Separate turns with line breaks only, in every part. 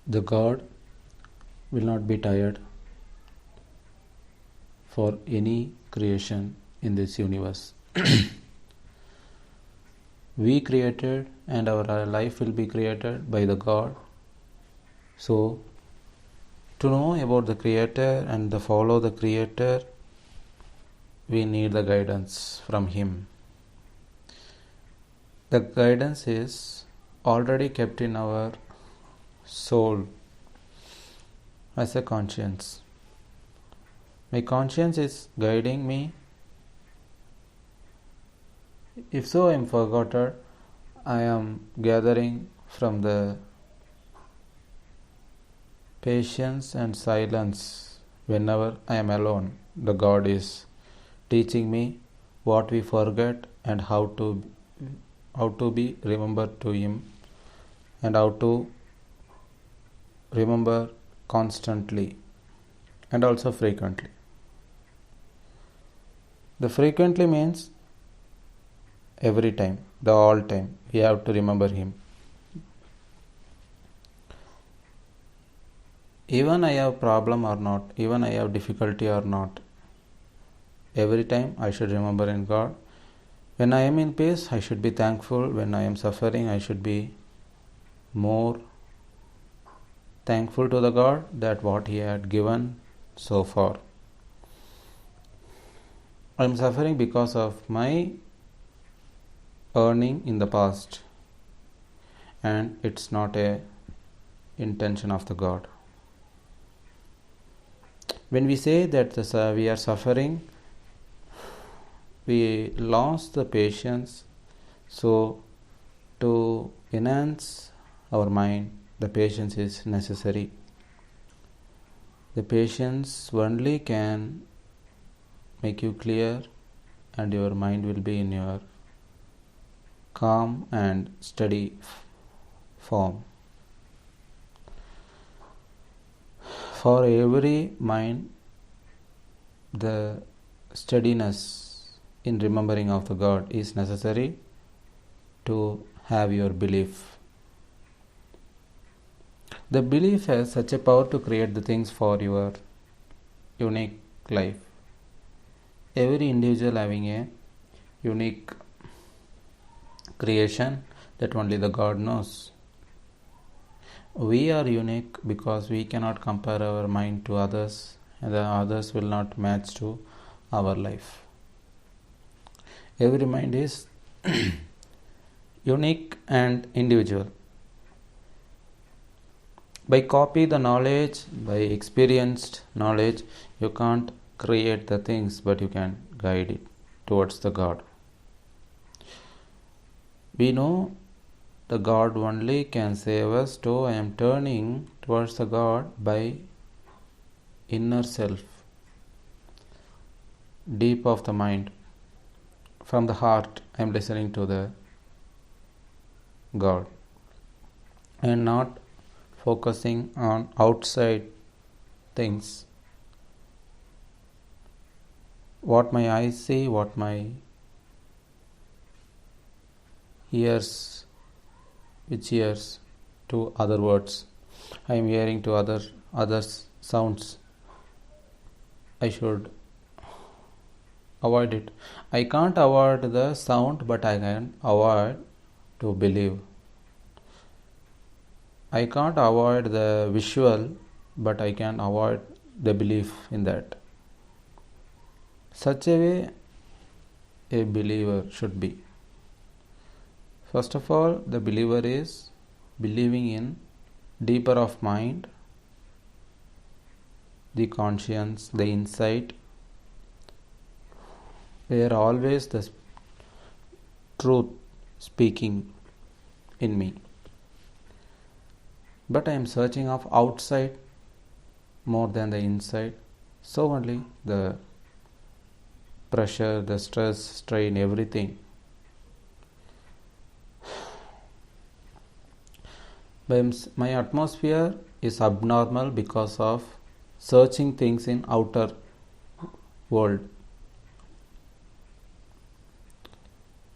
The God will not be tired for any creation in this universe. We created and our life will be created by the God. So, to know about the Creator and to follow the Creator, we need the guidance from Him. The guidance is already kept in our soul as a conscience. My conscience is guiding me. If so, I am forgotten. I am gathering from the patience and silence whenever I am alone. The God is teaching me what we forget and how to be remembered to Him and how to remember constantly and also frequently. The frequently means every time, the all time. We have to remember Him. Even I have problem or not, even I have difficulty or not, every time I should remember in God. When I am in peace, I should be thankful. When I am suffering, I should be more thankful to the God that what He had given so far. I am suffering because of my earning in the past, and it's not a intention of the God. When we say that we are suffering, we lost the patience. So to enhance our mind, the patience is necessary. The patience only can make you clear, and your mind will be in your calm and steady form. For every mind, the steadiness in remembering of the God is necessary to have your belief. The belief has such a power to create the things for your unique life. Every individual having a unique creation that only the God knows. We are unique because we cannot compare our mind to others, and the others will not match to our life. Every mind is unique and individual. By copy the knowledge, by experienced knowledge, you can't create the things, but you can guide it towards the God. We know the God only can save us, so I am turning towards the God by inner self, deep of the mind. From the heart, I am listening to the God and not focusing on outside things. What my eyes see, what my ears, which ears to other words. I am hearing to others sounds. I should avoid it. I can't avoid the sound, but I can avoid to believe. I can't avoid the visual, but I can avoid the belief in that. Such a way a believer should be. First of all, the believer is believing in deeper of mind, the conscience, the insight, where always the truth speaking in me. But I am searching of outside more than the inside. So only the pressure, the stress, strain, everything. My atmosphere is abnormal because of searching things in outer world.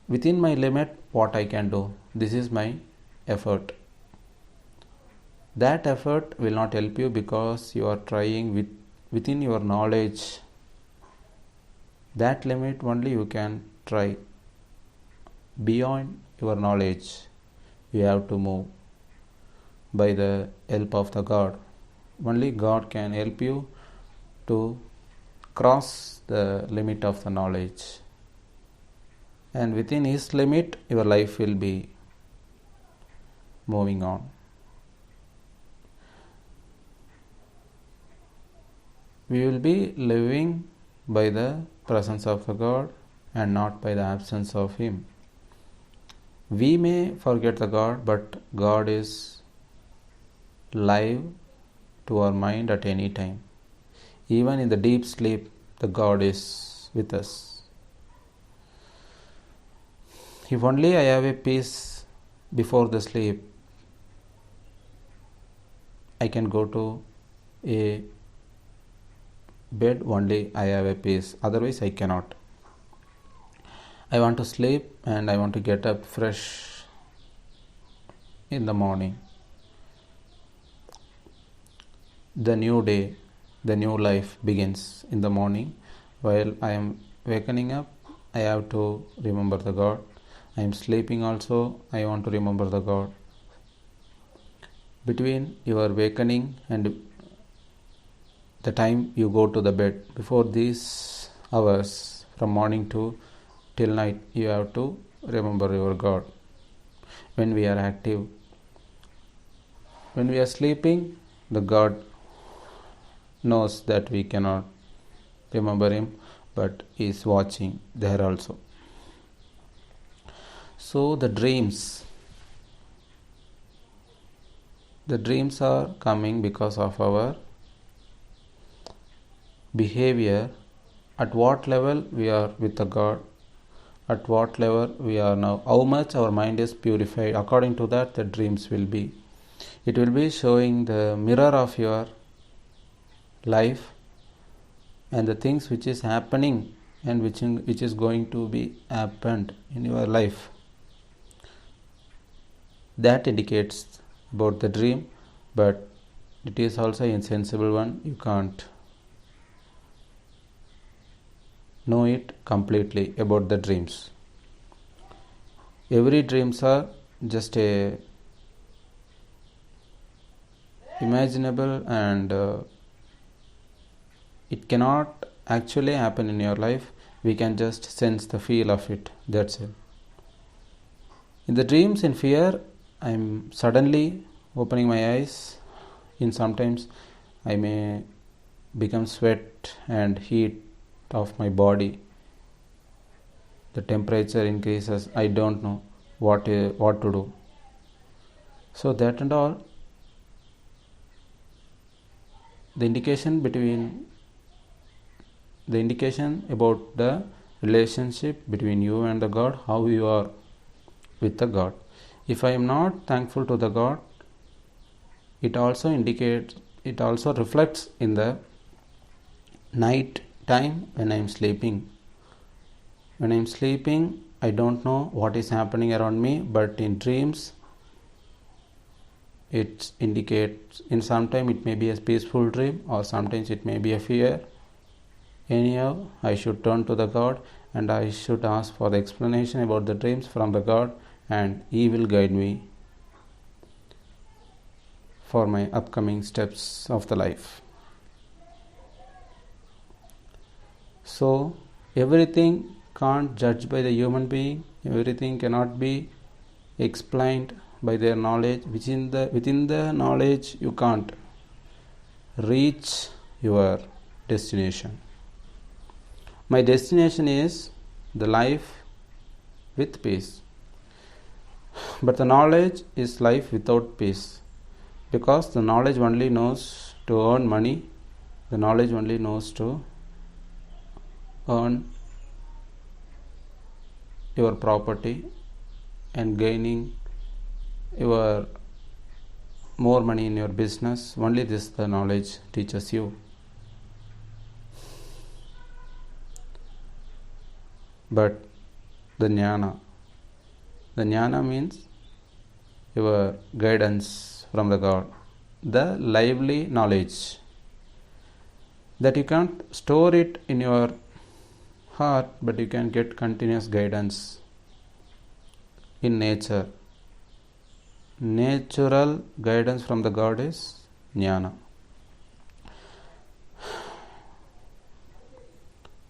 Within my limit, what I can do, this is my effort. That effort will not help you because you are trying within your knowledge. That limit only you can try. Beyond your knowledge, you have to move by the help of the God. Only God can help you to cross the limit of the knowledge. And within His limit, your life will be moving on. We will be living by the presence of the God and not by the absence of Him. We may forget the God, but God is live to our mind at any time. Even in the deep sleep, the God is with us. If only I have a peace before the sleep, I can go to a bed, only I have a peace. Otherwise, I cannot. I want to sleep and I want to get up fresh in the morning. The new day, the new life begins in the morning. While I am wakening up, I have to remember the God. I am sleeping also, I want to remember the God. Between your awakening and the time you go to the bed, before these hours, from morning to till night, you have to remember your God. When we are active, when we are sleeping, the God knows that we cannot remember Him, but He is watching there also. So the dreams are coming because of our behavior. At what level we are with the God, at what level we are now, how much our mind is purified, according to that the dreams will be. It will be showing the mirror of your life and the things which is happening and which is going to be happened in your life. That indicates about the dream, but it is also an insensible one. You can't know it completely about the dreams. Every dreams are just a imaginable, and it cannot actually happen in your life. We can just sense the feel of it. That's it. In the dreams, in fear, I am suddenly opening my eyes. In sometimes I may become sweat and heat of my body. The temperature increases. I don't know what to do. So that and all, the indication about the relationship between you and the God, how you are with the God. If I am not thankful to the God, it also reflects in the night time when I am sleeping. When I am sleeping, I don't know what is happening around me, but in dreams, it indicates, in sometime it may be a peaceful dream, or sometimes it may be a fear. Anyhow, I should turn to the God and I should ask for the explanation about the dreams from the God, and He will guide me for my upcoming steps of the life. So everything can't judge by the human being. Everything cannot be explained by their knowledge. Within the knowledge, you can't reach your destination. My destination is the life with peace. But the knowledge is life without peace, because the knowledge only knows to earn money, the knowledge only knows to earn your property and gaining your more money in your business. Only this the knowledge teaches you. But the jnana means your guidance from the God. the lively knowledge that you can't store it in your heart, but you can get continuous guidance in nature. Natural guidance from the God is jnana.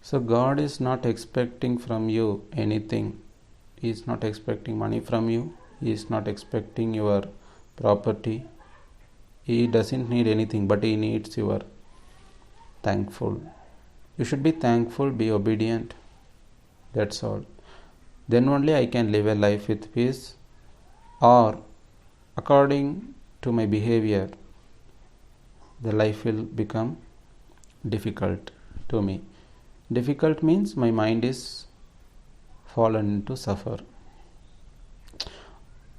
So God is not expecting from you anything. He is not expecting money from you. He is not expecting your property. He doesn't need anything, but He needs your thankful. You should be thankful, be obedient. That's all. Then only I can live a life with peace, or according to my behavior, the life will become difficult to me. Difficult means my mind is fallen into suffer.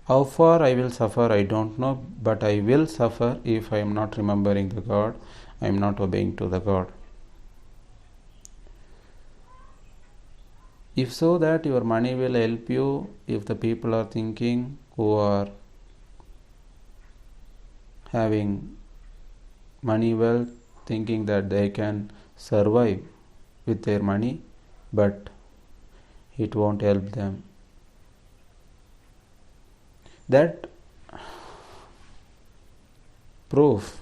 How far I will suffer, I don't know, but I will suffer if I am not remembering the God, I am not obeying to the God. If so that your money will help you, if the people are thinking who are having money wealth, thinking that they can survive with their money, but it won't help them. That proof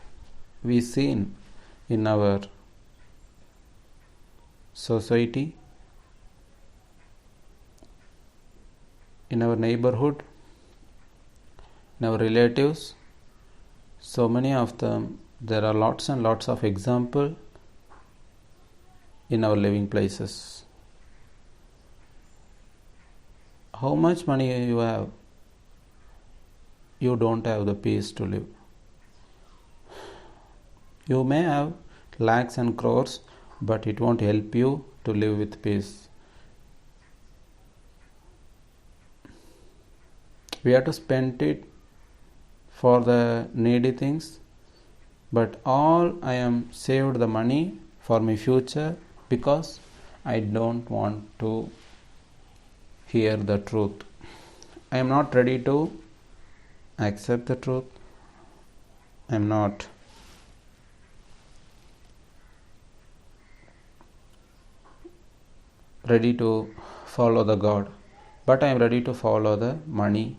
we seen in our society, in our neighborhood, in our relatives. So many of them, there are lots and lots of examples in our living places. How much money you have, you don't have the peace to live. You may have lakhs and crores, but it won't help you to live with peace. We have to spend it for the needy things, but all I am saved the money for my future because I don't want to hear the truth. I am not ready to accept the truth. I am not ready to follow the God, but I am ready to follow the money.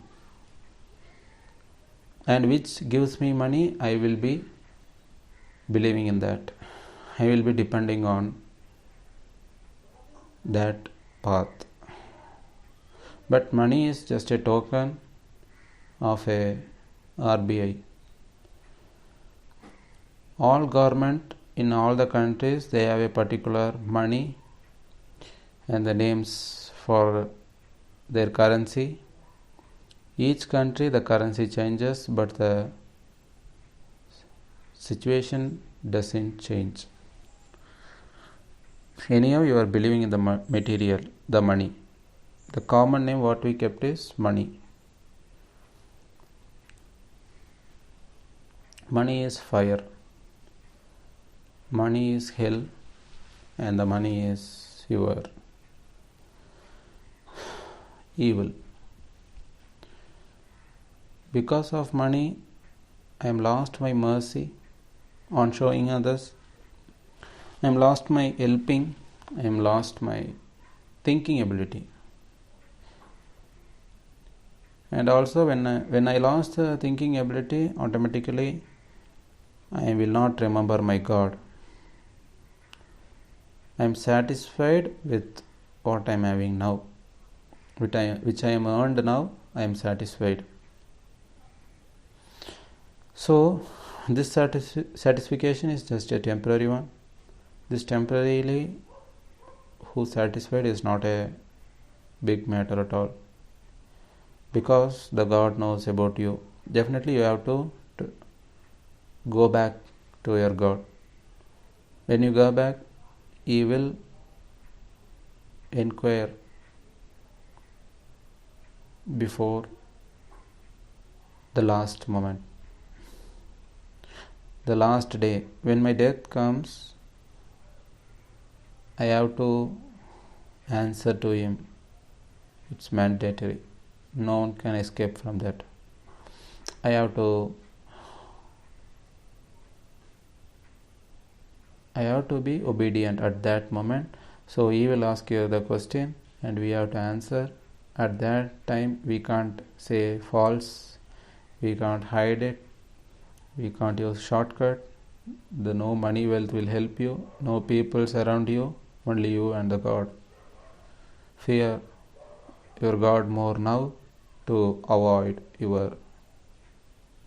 And which gives me money, I will be believing in that. I will be depending on that path. But money is just a token of a RBI. All government in all the countries, they have a particular money and the names for their currency. Each country the currency changes, but the situation doesn't change. Anyhow, you are believing in the material, the money. The common name what we kept is money. Money is fire. Money is hell, and the money is your evil. Because of money, I am lost my mercy on showing others. I am lost my helping. I am lost my thinking ability. And also when I lost the thinking ability, automatically I will not remember my God. I am satisfied with what I am having now, which I am earned now. I am satisfied. So this satisfaction is just a temporary one. This temporarily who satisfied is not a big matter at all, because the God knows about you. Definitely you have to go back to your God. When you go back, He will inquire before the last moment, the last day. When my death comes, I have to answer to Him. It's mandatory. No one can escape from that. I have to I have to be obedient at that moment. So he will ask you the question and we have to answer. At that time we can't say false, we can't hide it, we can't use shortcut. No money wealth will help you, no people surround you, only you and the God. Fear your God more now to avoid your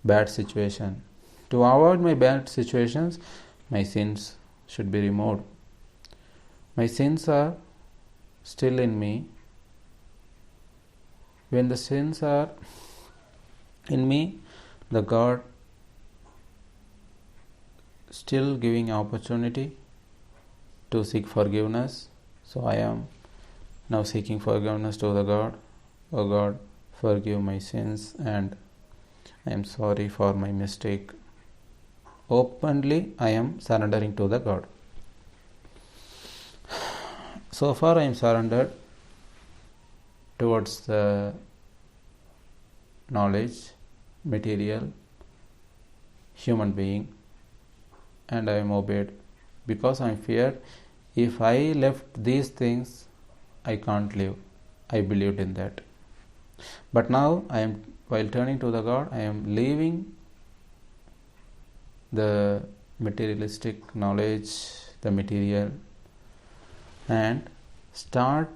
bad situation. To avoid my bad situations, my sins should be removed. My sins are still in me. When the sins are in me, the God still giving opportunity to seek forgiveness. So I am now seeking forgiveness to the God. Oh God, forgive my sins and I am sorry for my mistake. Openly I am surrendering to the God. So far I am surrendered towards the knowledge, material, human being, and I am obeyed because I am feared. If I left these things, I can't live. I believed in that. But now I am, while turning to the God, I am leaving the materialistic knowledge, the material, and start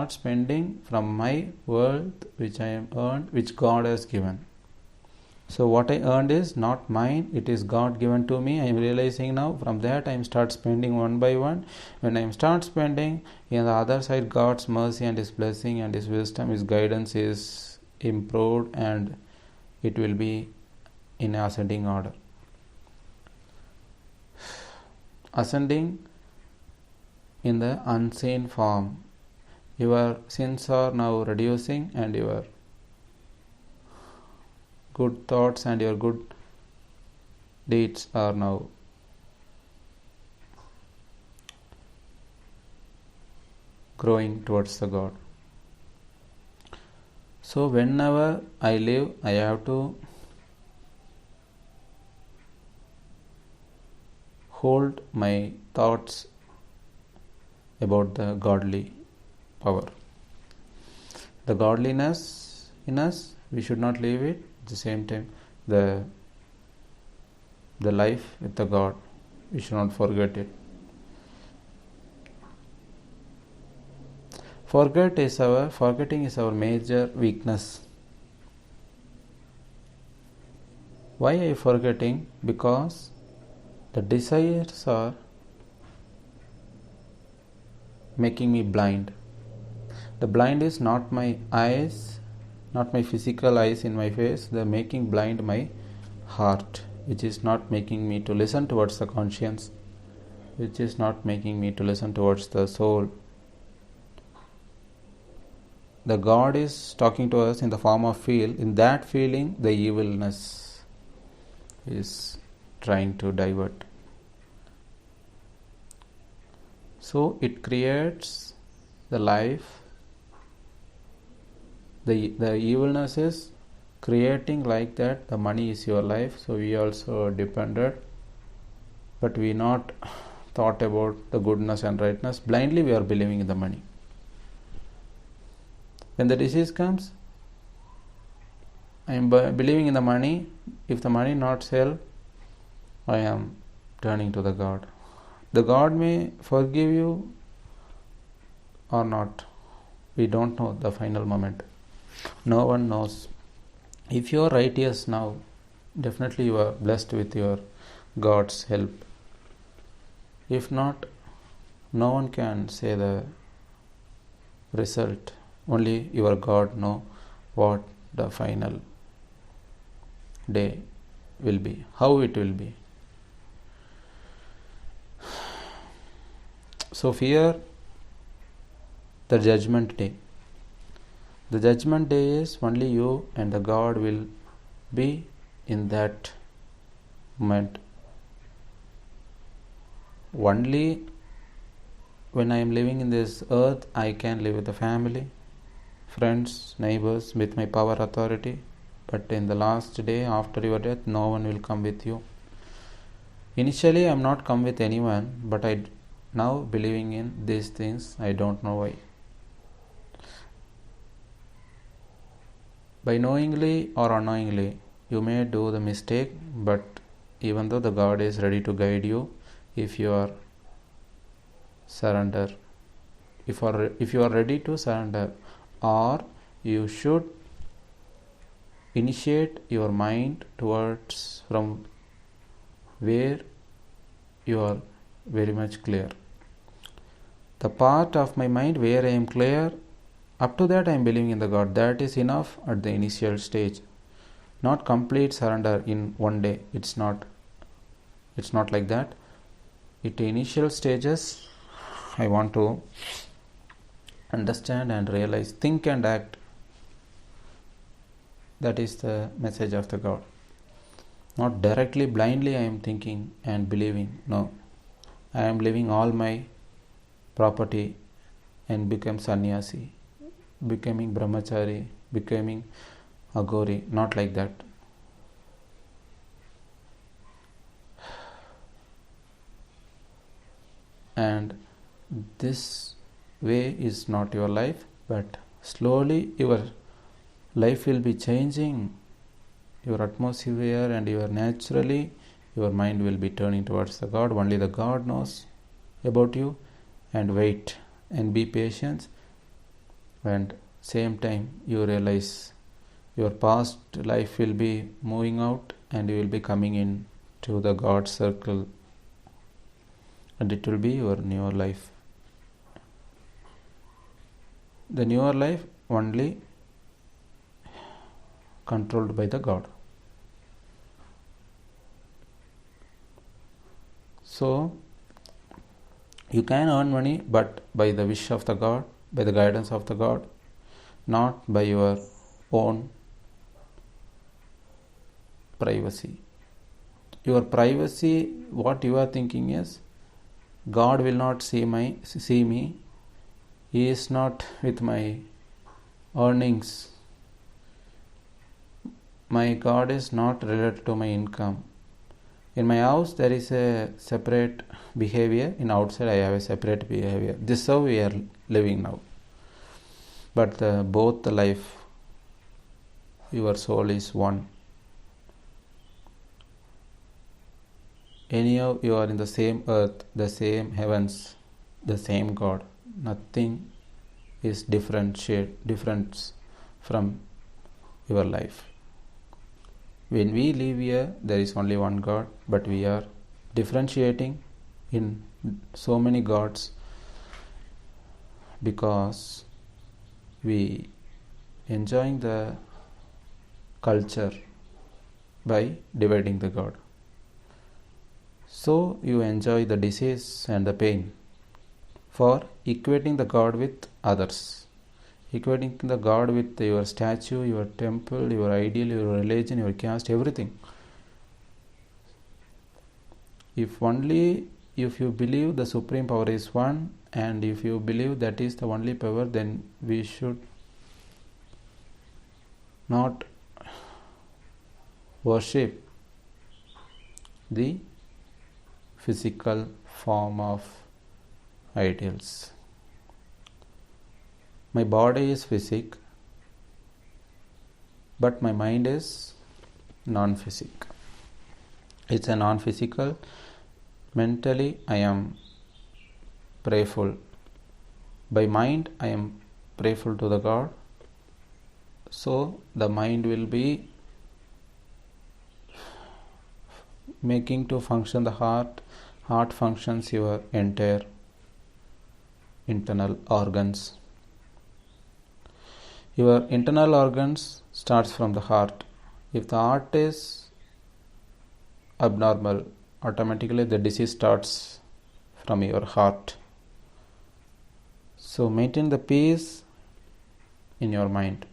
spending from my wealth which I am earned, which God has given. So what I earned is not mine, it is God given to me. I am realizing now. From that I am start spending one by one. When I am start spending, on the other side God's mercy and His blessing and His wisdom, His guidance is improved and it will be in ascending order. Ascending in the unseen form. Your sins are now reducing and your good thoughts and your good deeds are now growing towards the God. So whenever I live, I have to hold my thoughts about the godly power. The godliness in us, we should not leave it. At the same time, the life with the God, we should not forget it. Forgetting is our major weakness. Why are you forgetting? Because the desires are making me blind. The blind is not my eyes, not my physical eyes in my face. They are making blind my heart, which is not making me to listen towards the conscience, which is not making me to listen towards the soul. The God is talking to us in the form of feel. In that feeling, the evilness is trying to divert. So it creates the life. The evilness is creating like that. The money is your life. So we also depended, but we not thought about the goodness and rightness. Blindly we are believing in the money. When the disease comes, I am believing in the money. If the money not sell, I am turning to the God. The God may forgive you or not. We don't know the final moment. No one knows. If you are righteous now, definitely you are blessed with your God's help. If not, no one can say the result. Only your God know what the final day will be, how it will be. So fear the judgment day. The judgment day is only you and the God will be in that moment. Only when I am living in this earth, I can live with the family, friends, neighbors, with my power, authority. But in the last day, after your death, no one will come with you. Initially, I am not come with anyone, but I now believing in these things. I don't know why. By knowingly or unknowingly, you may do the mistake, but even though the God is ready to guide you, if you are surrender, if you are ready to surrender, or you should initiate your mind towards from where you are very much clear. The part of my mind where I am clear, up to that I am believing in the God. That is enough at the initial stage. Not complete surrender in one day. It's not like that. At initial stages, I want to understand and realize, think and act. That is the message of the God. Not directly, blindly I am thinking and believing. No. I am leaving all my property and become sannyasi, becoming brahmachari, becoming agori. Not like that. And this way is not your life, but slowly your life will be changing. Your atmosphere and your naturally your mind will be turning towards the God. Only the God knows about you. And wait and be patient, and same time you realize your past life will be moving out and you will be coming in to the God circle, and it will be your newer life. The newer life only controlled by the God. So you can earn money, but by the wish of the God, by the guidance of the God, not by your own privacy. Your privacy, what you are thinking is, God will not see me. He is not with my earnings. My God is not related to my income. In my house there is a separate behavior. In outside I have a separate behavior. This is how we are living now. But both the life, your soul is one. Anyhow, you are in the same earth, the same heavens, the same God. Nothing is different from your life. When we live here, there is only one God, but we are differentiating in so many gods because we enjoying the culture by dividing the God. So you enjoy the disease and the pain for equating the God with others. Equating the God with your statue, your temple, your ideal, your religion, your caste, everything. If you believe the supreme power is one, and if you believe that is the only power, then we should not worship the physical form of ideals. My body is physic, but my mind is non-physic. It's a non-physical. Mentally, I am prayerful. By mind, I am prayerful to the God. So, the mind will be making to function the heart. Heart functions your entire internal organs. Your internal organs starts from the heart. If the heart is abnormal, automatically the disease starts from your heart. So maintain the peace in your mind.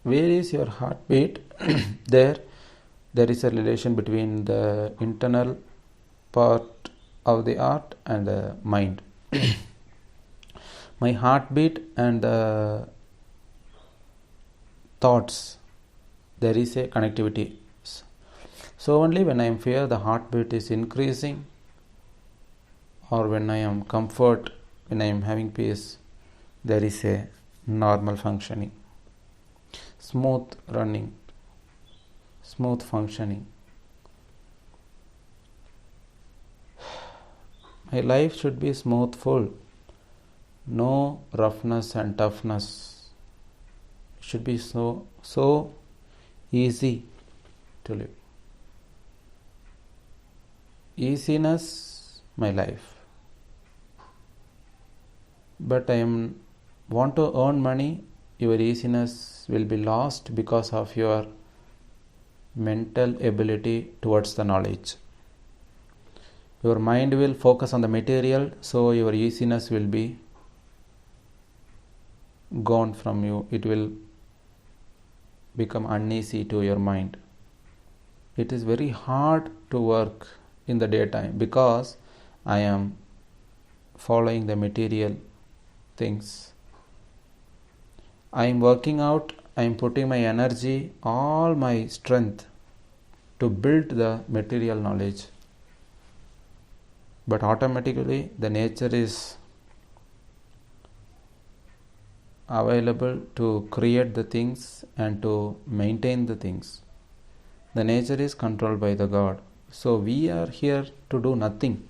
Where is your heartbeat? there is a relation between the internal part of the heart and the mind. My heartbeat and the thoughts, there is a connectivity. So only when I am fear, the heartbeat is increasing, or when I am comfort, when I am having peace, there is a normal functioning, smooth running, smooth functioning. My life should be smoothful, no roughness and toughness. It should be so easy to live. Easiness, my life. But I want to earn money, your easiness will be lost because of your mental ability towards the knowledge. Your mind will focus on the material, so your easiness will be gone from you. It will become uneasy to your mind. It is very hard to work in the daytime because I am following the material things. I am working out, I am putting my energy, all my strength to build the material knowledge. But automatically the nature is available to create the things and to maintain the things. The nature is controlled by the God. So we are here to do nothing.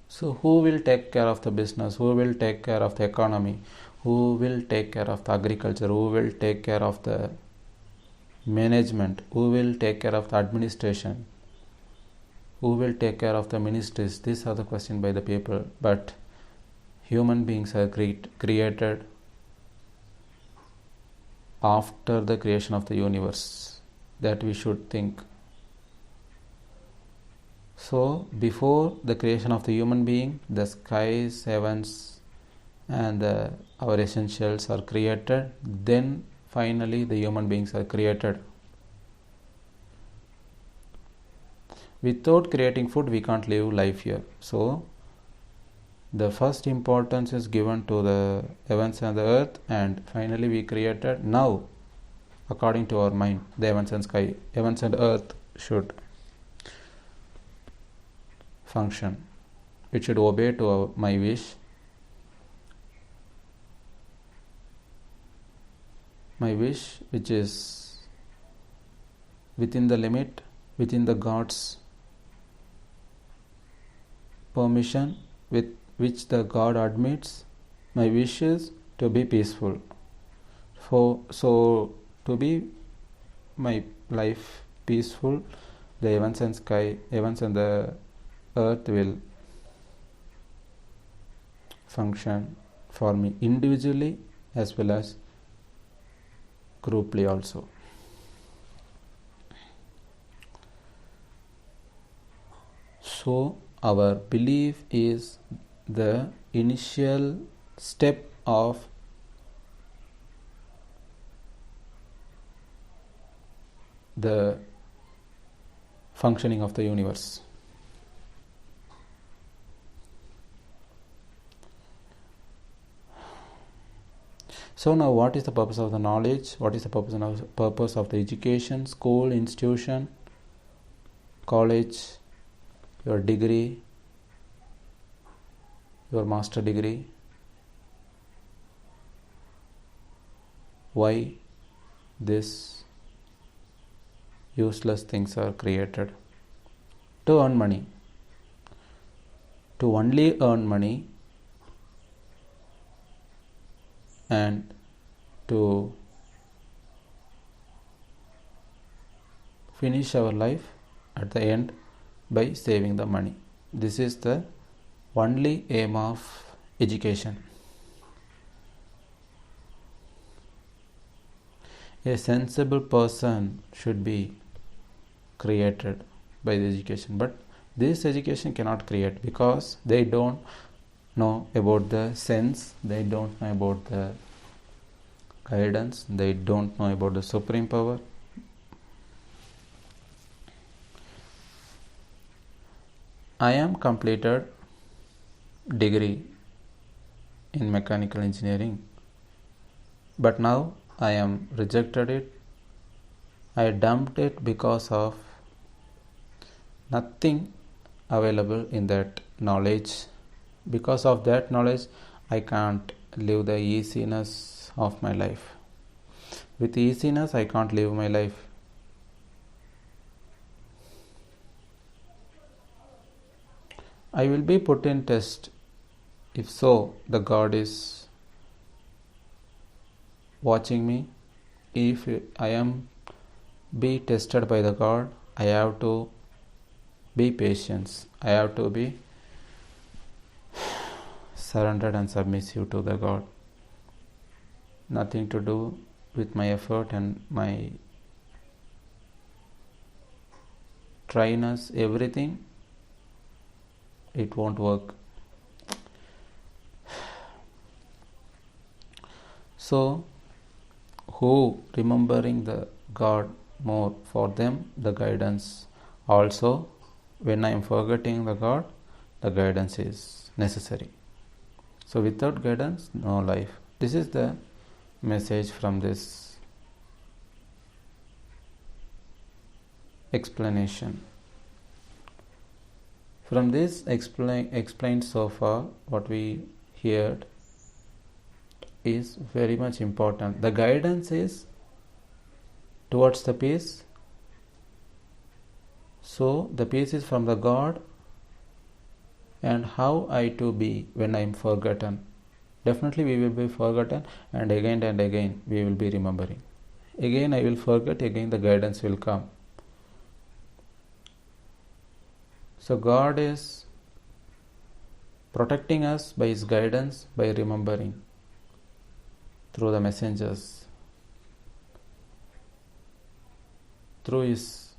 So who will take care of the business? Who will take care of the economy? Who will take care of the agriculture? Who will take care of the management? Who will take care of the administration? Who will take care of the ministries? These are the questions by the people. But human beings are created after the creation of the universe. That we should think. So before the creation of the human being, the skies, heavens and our essentials are created. Then finally the human beings are created. Without creating food, we can't live life here. So the first importance is given to the heavens and the earth, and finally we created. Now according to our mind, the heavens and sky, heavens and earth should function. It should obey to my wish. My wish, which is within the limit, within the God's permission, with which the God admits. My wish is to be peaceful. So to be my life peaceful, the heavens and the earth will function for me individually as well as grouply also. So our belief is the initial step of the functioning of the universe. So now what is the purpose of the knowledge? What is the purpose of the education, school, institution, college, your degree, your master degree? Why these useless things are created? To earn money. To only earn money and to finish our life at the end by saving the money. This is the only aim of education. A sensible person should be created by the education, but this education cannot create because they don't know about the sense, they don't know about the guidance, they don't know about the supreme power. I am completed degree in mechanical engineering, but now I am rejected it. I dumped it because of nothing available in that knowledge. Because of that knowledge, I can't live the easiness of my life. With easiness, I can't live my life. I will be put in test. If so, the God is watching me. If I am be tested by the God, I have to be patient. I have to be surrendered and submissive to the God. Nothing to do with my effort and my tryness, everything. It won't work. So, who remembering the God more, for them the guidance also. When I am forgetting the God, the guidance is necessary. So without guidance, no life. This is the message from this explanation. From this explained so far, what we heard is very much important. The guidance is towards the peace. So the peace is from the God. And how I to be when I am forgotten? Definitely we will be forgotten, and again we will be remembering. Again I will forget, again the guidance will come. So God is protecting us by His guidance, by remembering through the messengers, through His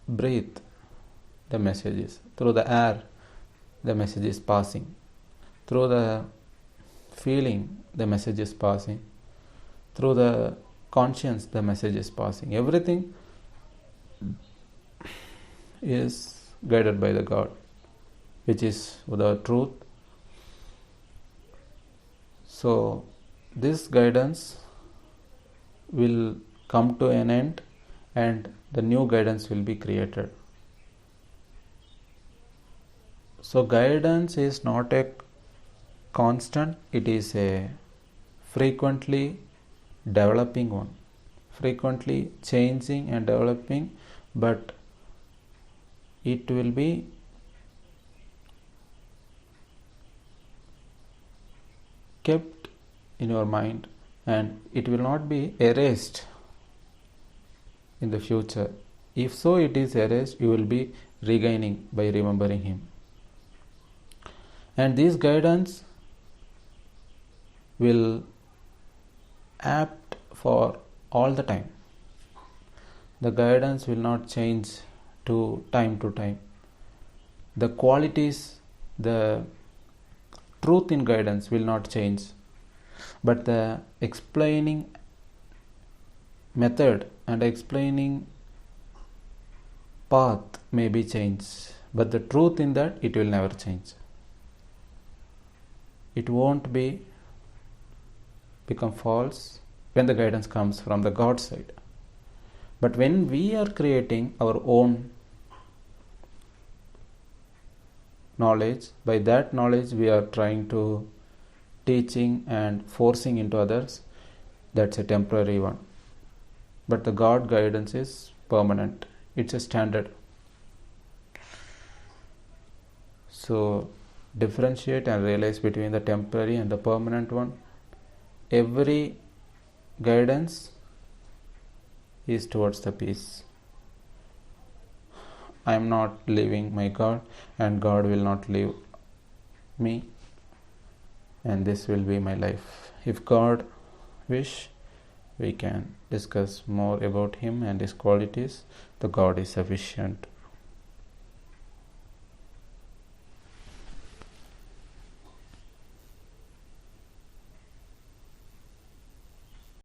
breath, the messages, through the air, the message is passing, through the feeling, the message is passing, through the conscience, the message is passing. Everything is guided by the God, which is the truth. So this guidance will come to an end, and the new guidance will be created. So guidance is not a constant, it is a frequently developing one, frequently changing and developing, but it will be kept in your mind, and it will not be erased in the future. If so it is erased, you will be regaining by remembering Him. And this guidance will apt for all the time. The guidance will not change to time. The qualities, the truth in guidance will not change, but the explaining method and explaining path may be changed, but the truth in that, it will never change. It won't become false when the guidance comes from the God side. But when we are creating our own knowledge, by that knowledge we are trying to teaching and forcing into others, that's a temporary one. But the God guidance is permanent. It's a standard. So differentiate and realize between the temporary and the permanent one. Every guidance is towards the peace. I am not leaving my God, and God will not leave me, and this will be my life. If God wish, we can discuss more about Him and His qualities. The God is sufficient.